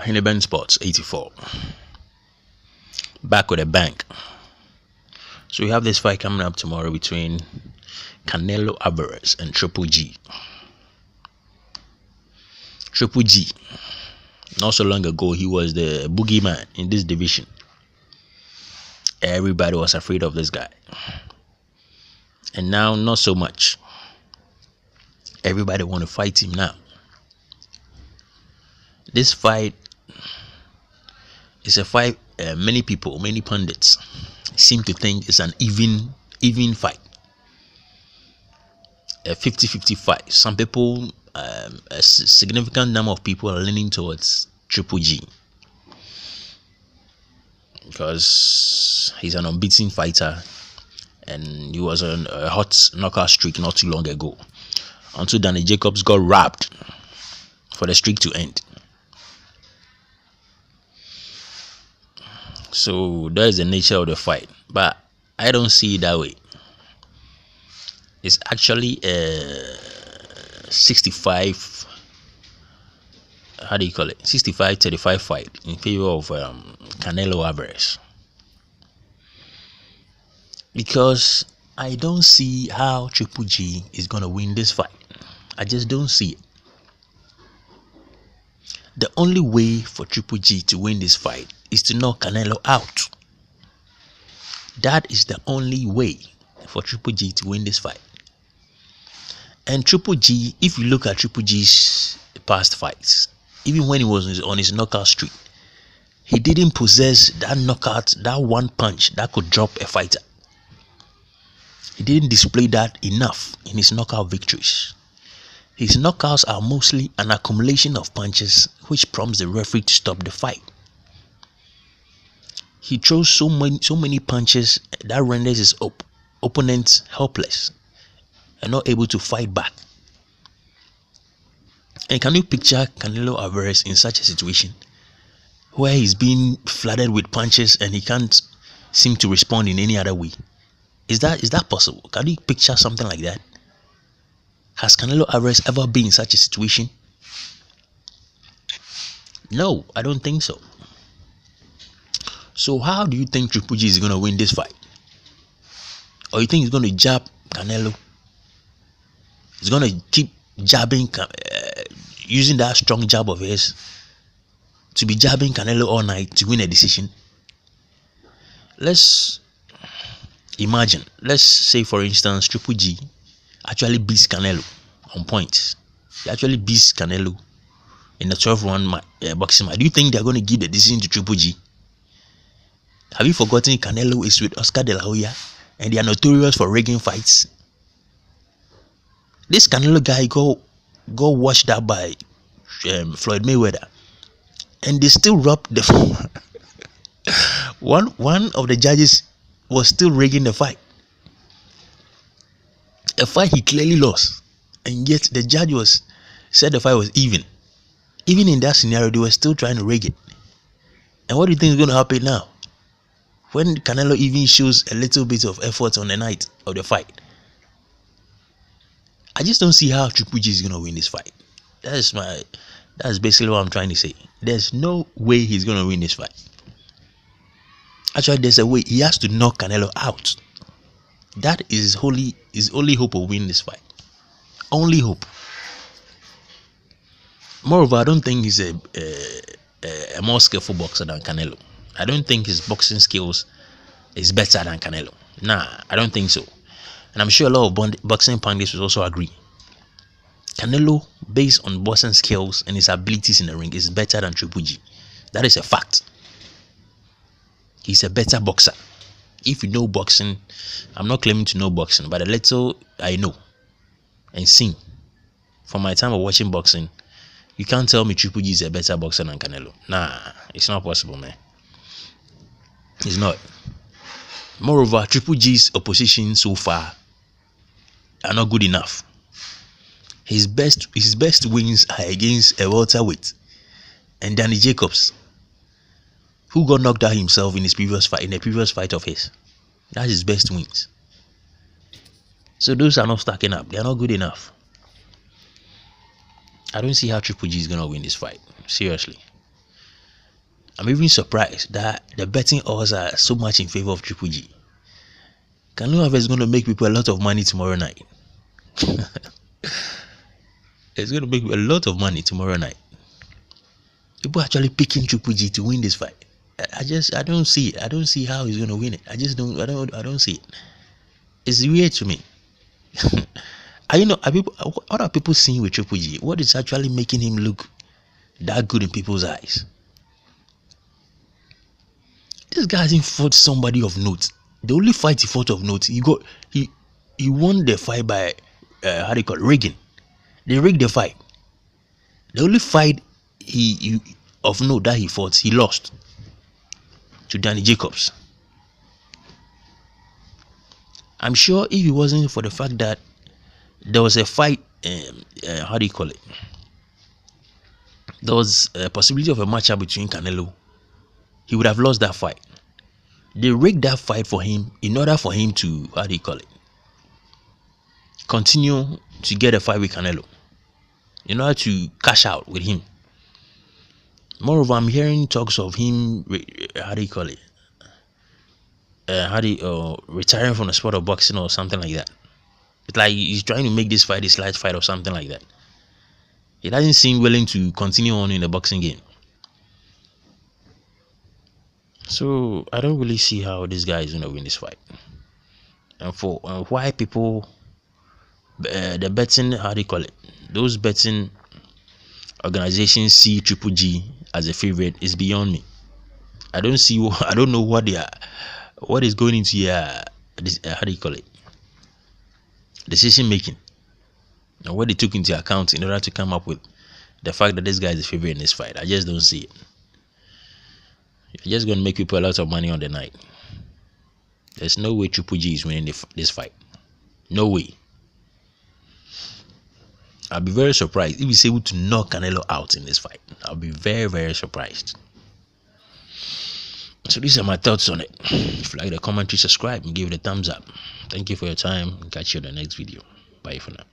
Henneben Sports 84. Back with a bang. So we have this fight coming up tomorrow between Canelo Alvarez and Triple G. Triple G, not so long ago, he was the boogeyman in this division. Everybody was afraid of this guy. And now, not so much. Everybody want to fight him now. This fight is a fight many people, many pundits seem to think is an even fight. A 50-50 fight. Some people, a significant number of people are leaning towards Triple G because he's an unbeaten fighter and he was on a hot knockout streak not too long ago until Danny Jacobs got robbed for the streak to end. So that is the nature of the fight, but I don't see it that way. It's actually a 65, how do you call it? 65-35 fight in favor of Canelo Alvarez. Because I don't see how Triple G is going to win this fight. I just don't see it. The only way for Triple G to win this fight is to knock Canelo out. That is the only way for Triple G to win this fight. And Triple G, if you look at Triple G's past fights, even when he was on his knockout streak, he didn't possess that knockout, that one punch that could drop a fighter. He didn't display that enough in his knockout victories. His knockouts are mostly an accumulation of punches which prompts the referee to stop the fight. He throws so many punches that renders his opponent helpless and not able to fight back. And can you picture Canelo Alvarez in such a situation where he's being flooded with punches and he can't seem to respond in any other way? Is that possible? Can you picture something like that? Has Canelo Alvarez ever been in such a situation? No, I don't think so. So how do you think Triple G is going to win this fight? Or you think he's going to jab Canelo? He's going to keep jabbing, using that strong jab of his to be jabbing Canelo all night to win a decision? Let's imagine, let's say for instance, Triple G actually beats Canelo on points. He actually beats Canelo in a 12-round boxing match. Do you think they're going to give the decision to Triple G? Have you forgotten Canelo is with Oscar De La Hoya and they are notorious for rigging fights? This Canelo guy go watch that by Floyd Mayweather, and they still robbed the one of the judges was still rigging the fight. A fight he clearly lost, and yet the judge said the fight was even. Even in that scenario, they were still trying to rig it. And what do you think is going to happen now? When Canelo even shows a little bit of effort on the night of the fight, I just don't see how Triple G is going to win this fight. That's basically what I'm trying to say. There's no way he's going to win this fight. Actually, there's a way. He has to knock Canelo out. That is his only hope of winning this fight. Only hope. Moreover, I don't think he's a more skillful boxer than Canelo. I don't think his boxing skills is better than Canelo. Nah, I don't think so. And I'm sure a lot of boxing pundits will also agree. Canelo, based on boxing skills and his abilities in the ring, is better than Triple G. That is a fact. He's a better boxer. If you know boxing, I'm not claiming to know boxing, but a little I know and seen from my time of watching boxing, you can't tell me Triple G is a better boxer than Canelo. Nah, it's not possible, man. It's not. Moreover, Triple G's opposition so far are not good enough. His best wins are against a welterweight and Danny Jacobs, who got knocked out himself in the previous fight of his. That's his best wins. So those are not stacking up. They are not good enough. I don't see how Triple G is gonna win this fight. Seriously. I'm even surprised that the betting odds are so much in favor of Triple G. Canelo Alvarez is going to make people a lot of money tomorrow night. It's going to make a lot of money tomorrow night. People actually picking Triple G to win this fight. I don't see it. I don't see how he's going to win it. I don't see it. It's weird to me. What are people seeing with Triple G? What is actually making him look that good in people's eyes? This guy hasn't fought somebody of note. The only fight he fought of note, he won the fight by rigging. They rigged the fight. The only fight he of note that he fought, he lost to Danny Jacobs. I'm sure if it wasn't for the fact that there was a fight, there was a possibility of a matchup between Canelo, he would have lost that fight. They rigged that fight for him in order for him to continue to get a fight with Canelo, in order to cash out with him. Moreover, I'm hearing talks of him retiring from the sport of boxing or something like that. It's like he's trying to make this fight his last fight or something like that. He doesn't seem willing to continue on in the boxing game. So I don't really see how this guy is going to win this fight. And for why people, the betting, those betting organizations see Triple G as a favorite is beyond me. I don't know what is going into decision making, and what they took into account in order to come up with the fact that this guy is a favorite in this fight. I just don't see it. You're just going to make people a lot of money on the night. There's no way Triple G is winning this fight. No way. I'll be very surprised if he's able to knock Canelo out in this fight. I'll be very, very surprised. So these are my thoughts on it. If you like the commentary, subscribe and give it a thumbs up. Thank you for your time. Catch you in the next video. Bye for now.